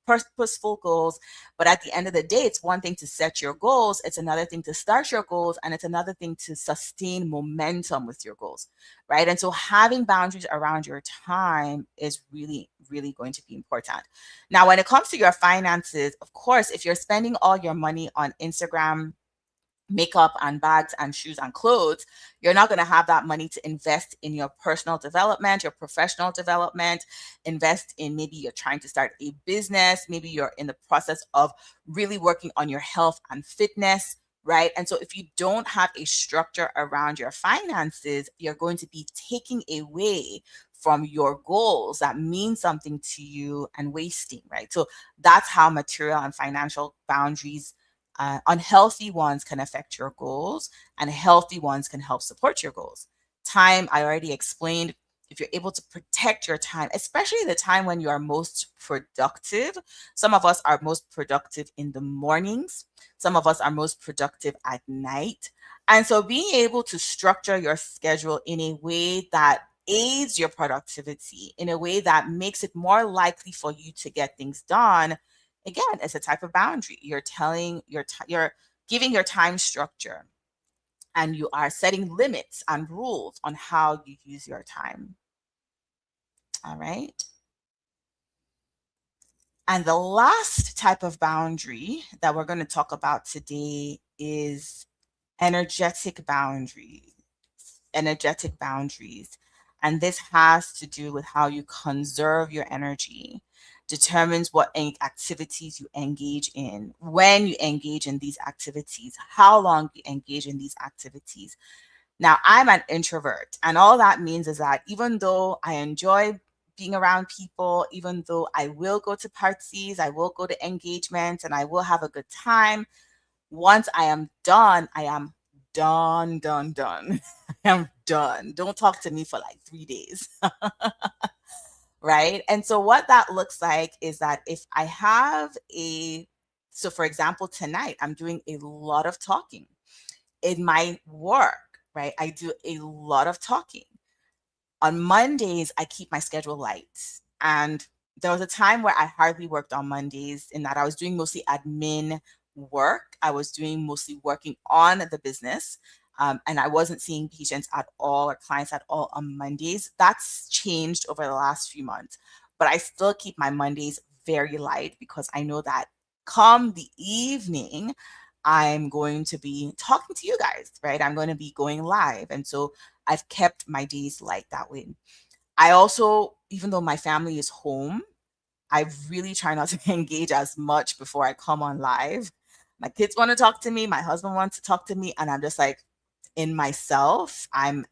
Speaker 1: purposeful goals. But at the end of the day, it's one thing to set your goals, it's another thing to start your goals, and it's another thing to sustain momentum with your goals, right? And so having boundaries around your time is really, really going to be important. Now, when it comes to your finances, of course, if you're spending all your money on Instagram, makeup and bags and shoes and clothes, you're not going to have that money to invest in your personal development, your professional development, invest in, maybe you're trying to start a business, maybe you're in the process of really working on your health and fitness, right? And so if you don't have a structure around your finances, you're going to be taking away from your goals that mean something to you and wasting, right? So that's how material and financial boundaries, unhealthy ones can affect your goals, and healthy ones can help support your goals. Time, I already explained. If you're able to protect your time, especially the time when you are most productive, some of us are most productive in the mornings, some of us are most productive at night. And so being able to structure your schedule in a way that aids your productivity, in a way that makes it more likely for you to get things done, again, it's a type of boundary. You're giving your time structure, and you are setting limits and rules on how you use your time. All right. And the last type of boundary that we're going to talk about today is energetic boundaries. Energetic boundaries. And this has to do with how you conserve your energy, determines what activities you engage in, when you engage in these activities, how long you engage in these activities. Now, I'm an introvert, and all that means is that even though I enjoy being around people, even though I will go to parties, I will go to engagements, and I will have a good time, once I am done, I am done, done, done. I am done. Don't talk to me for like 3 days. Right? And so, what that looks like is that if I have so for example, tonight, I'm doing a lot of talking in my work, right? I do a lot of talking. On Mondays, I keep my schedule light. And there was a time where I hardly worked on Mondays in that I was doing mostly admin work. I was doing mostly working on the business. And I wasn't seeing patients at all or clients at all on Mondays. That's changed over the last few months. But I still keep my Mondays very light because I know that come the evening, I'm going to be talking to you guys, right? I'm going to be going live. And so I've kept my days light that way. I also, even though my family is home, I really try not to engage as much before I come on live. My kids want to talk to me, my husband wants to talk to me, and I'm just like, in myself, I'm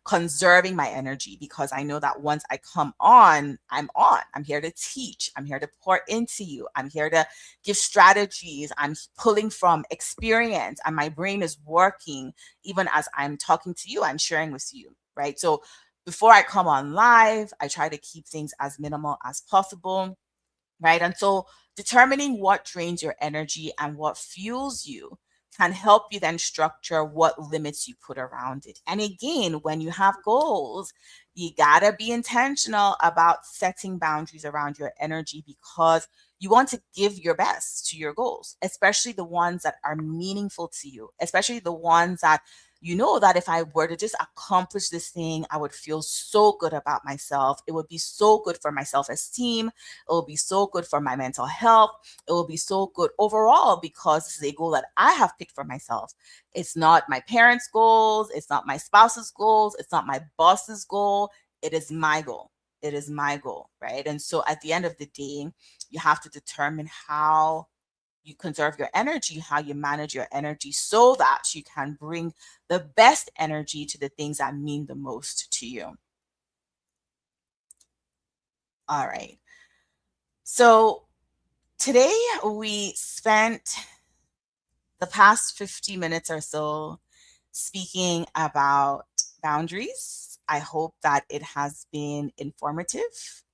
Speaker 1: conserving my energy because I know that once I come on, I'm on. I'm here to teach. I'm here to pour into you. I'm here to give strategies. I'm pulling from experience, and my brain is working even as I'm talking to you. I'm sharing with you, right? So before I come on live, I try to keep things as minimal as possible, right? And so determining what drains your energy and what fuels you can help you then structure what limits you put around it. And again, when you have goals, you gotta be intentional about setting boundaries around your energy because you want to give your best to your goals, especially the ones that are meaningful to you, especially the ones that you know that if I were to just accomplish this thing, I would feel so good about myself. It would be so good for my self esteem. It will be so good for my mental health. It will be so good overall because this is a goal that I have picked for myself. It's not my parents' goals. It's not my spouse's goals. It's not my boss's goal. It is my goal. It is my goal, right? And so at the end of the day, you have to determine how you conserve your energy, how you manage your energy so that you can bring the best energy to the things that mean the most to you. All right. So today we spent the past 50 minutes or so speaking about boundaries. I hope that it has been informative.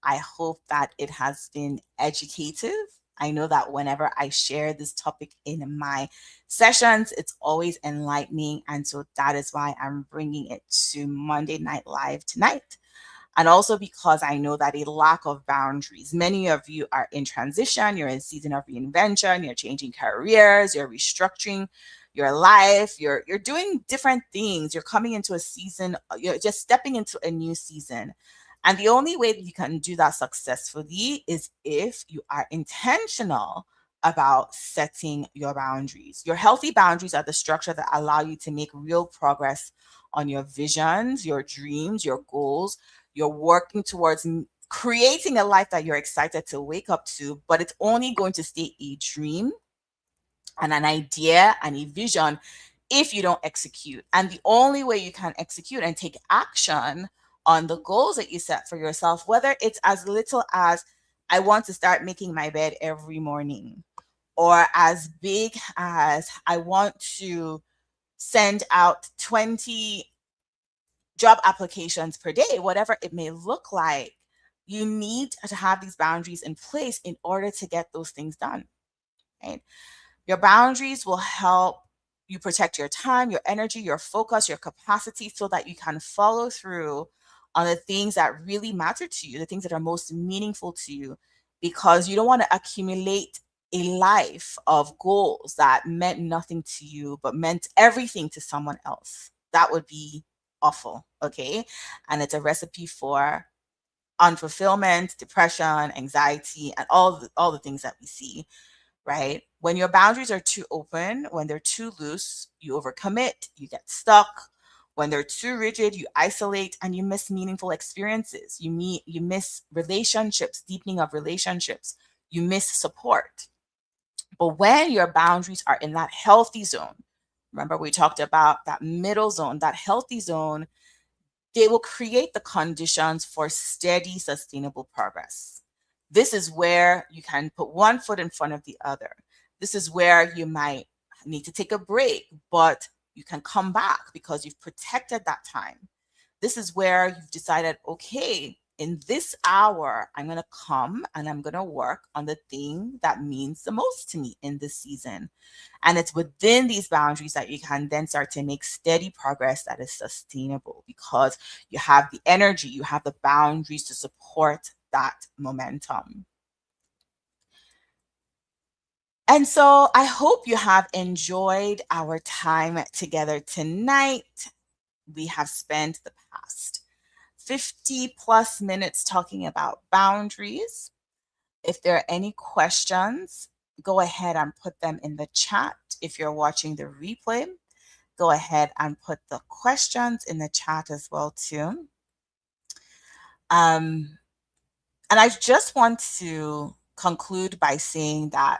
Speaker 1: I hope that it has been educative. I know that whenever I share this topic in my sessions, it's always enlightening. And so that is why I'm bringing it to Monday Night Live tonight. And also because I know that a lack of boundaries, many of you are in transition, you're in a season of reinvention, you're changing careers, you're restructuring your life, you're doing different things, you're coming into a season, you're just stepping into a new season. And the only way that you can do that successfully is if you are intentional about setting your boundaries. Your healthy boundaries are the structure that allow you to make real progress on your visions, your dreams, your goals. You're working towards creating a life that you're excited to wake up to, but it's only going to stay a dream and an idea and a vision if you don't execute. And the only way you can execute and take action on the goals that you set for yourself, whether it's as little as I want to start making my bed every morning, or as big as I want to send out 20 job applications per day, whatever it may look like, you need to have these boundaries in place in order to get those things done, right? Your boundaries will help you protect your time, your energy, your focus, your capacity so that you can follow through on the things that really matter to you, the things that are most meaningful to you, because you don't want to accumulate a life of goals that meant nothing to you, but meant everything to someone else. That would be awful. Okay. And it's a recipe for unfulfillment, depression, anxiety, and all the things that we see, right? When your boundaries are too open, when they're too loose, you overcommit, you get stuck. When they're too rigid, you isolate and you miss meaningful experiences. You miss relationships, deepening of relationships. You miss support. But when your boundaries are in that healthy zone, remember we talked about that middle zone, that healthy zone, they will create the conditions for steady, sustainable progress. This is where you can put one foot in front of the other. This is where you might need to take a break, but you can come back because you've protected that time. This is where you've decided, okay, in this hour, I'm going to come and I'm going to work on the thing that means the most to me in this season. And it's within these boundaries that you can then start to make steady progress that is sustainable because you have the energy, you have the boundaries to support that momentum. And so I hope you have enjoyed our time together tonight. We have spent the past 50 plus minutes talking about boundaries. If there are any questions, go ahead and put them in the chat. If you're watching the replay, go ahead and put the questions in the chat as well too. And I just want to conclude by saying that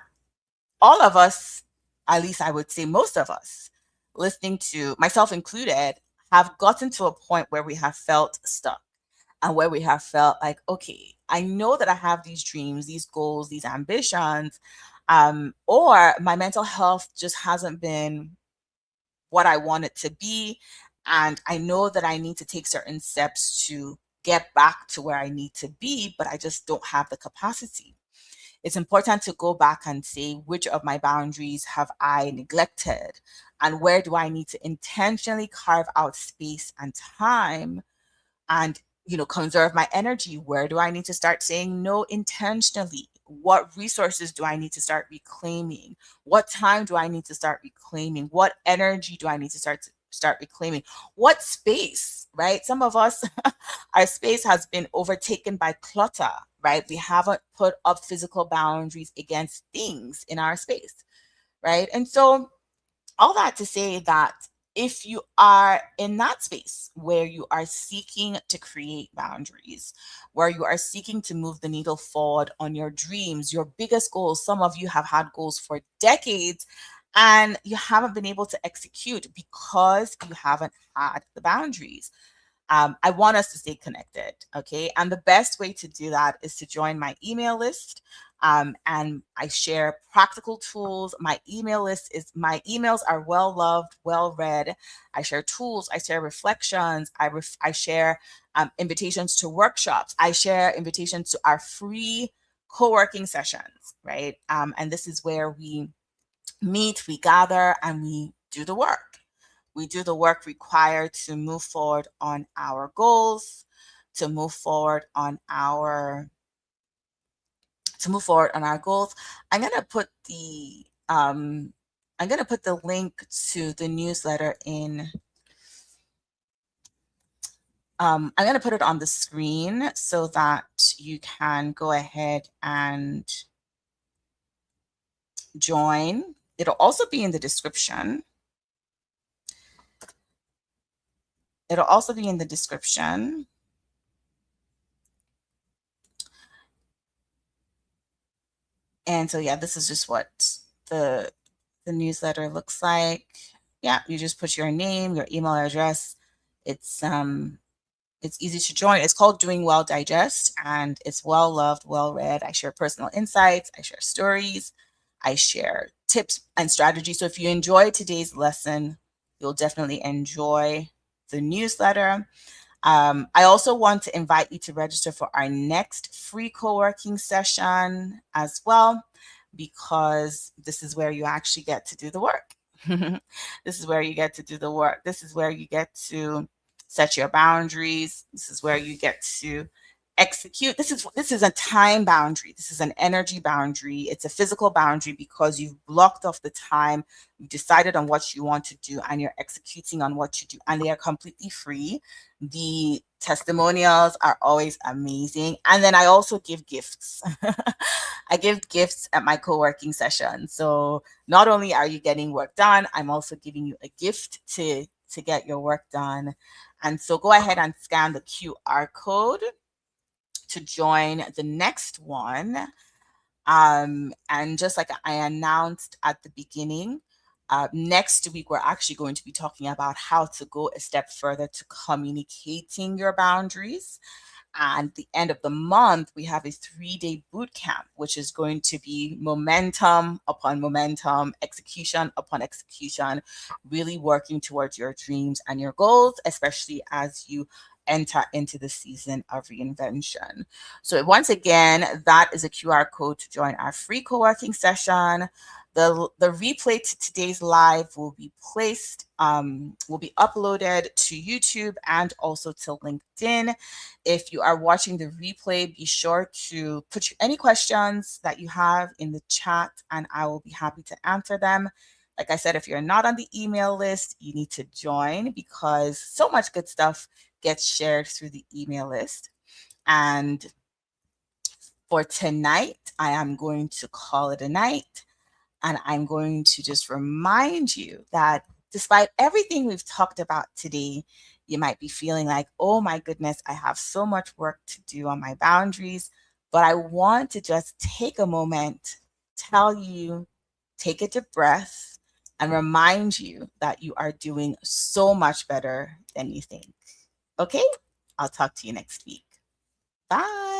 Speaker 1: all of us, at least I would say most of us, listening to myself included, have gotten to a point where we have felt stuck and where we have felt like, okay, I know that I have these dreams, these goals, these ambitions, or my mental health just hasn't been what I want it to be. And I know that I need to take certain steps to get back to where I need to be, but I just don't have the capacity. It's important to go back and say, which of my boundaries have I neglected? And where do I need to intentionally carve out space and time and conserve my energy? Where do I need to start saying no intentionally? What resources do I need to start reclaiming? What time do I need to start reclaiming? What energy do I need to start reclaiming? What space, right? Some of us, our space has been overtaken by clutter, right? We haven't put up physical boundaries against things in our space, right? And so all that to say that if you are in that space where you are seeking to create boundaries, where you are seeking to move the needle forward on your dreams, your biggest goals, some of you have had goals for decades and you haven't been able to execute because you haven't had the boundaries. I want us to stay connected, okay? And the best way to do that is to join my email list. And I share practical tools. My emails are well loved, well read. I share tools. I share reflections. I share invitations to workshops. I share invitations to our free co-working sessions, right? And this is where we meet, we gather, and we do the work. We do the work required to move forward on our goals, to move forward on our goals. I'm gonna put the link to the newsletter in. I'm gonna put it on the screen so that you can go ahead and join. It'll also be in the description. It'll also be in the description. And so, yeah, this is just what the newsletter looks like. Yeah, you just put your name, your email address. It's easy to join. It's called Doing Well Digest, and it's well loved, well read. I share personal insights. I share stories. I share tips and strategies. So if you enjoyed today's lesson, you'll definitely enjoy the newsletter. I also want to invite you to register for our next free co-working session as well, because this is where you actually get to do the work. This is where you get to do the work. This is where you get to set your boundaries. This is where you get to execute. This is a time boundary. This is an energy boundary. It's a physical boundary because you've blocked off the time. You've decided on what you want to do and you're executing on what you do, and they are completely free. The testimonials are always amazing. And then I also give gifts. I give gifts at my co-working session. So not only are you getting work done, I'm also giving you a gift to to get your work done. And so go ahead and scan the QR code to join the next one. And just like I announced at the beginning, next week we're actually going to be talking about how to go a step further to communicating your boundaries. And the end of the month, we have a 3-day boot camp, which is going to be momentum upon momentum, execution upon execution, really working towards your dreams and your goals, especially as you enter into the season of reinvention. So once again, that is a QR code to join our free co-working session. The replay to today's live will be will be uploaded to YouTube and also to LinkedIn. If you are watching the replay, be sure to put any questions that you have in the chat and I will be happy to answer them. Like I said, if you're not on the email list, you need to join because so much good stuff gets shared through the email list. And for tonight, I am going to call it a night. And I'm going to just remind you that despite everything we've talked about today, you might be feeling like, oh my goodness, I have so much work to do on my boundaries. But I want to just take a moment, tell you, take a deep breath, and remind you that you are doing so much better than you think. Okay? I'll talk to you next week. Bye.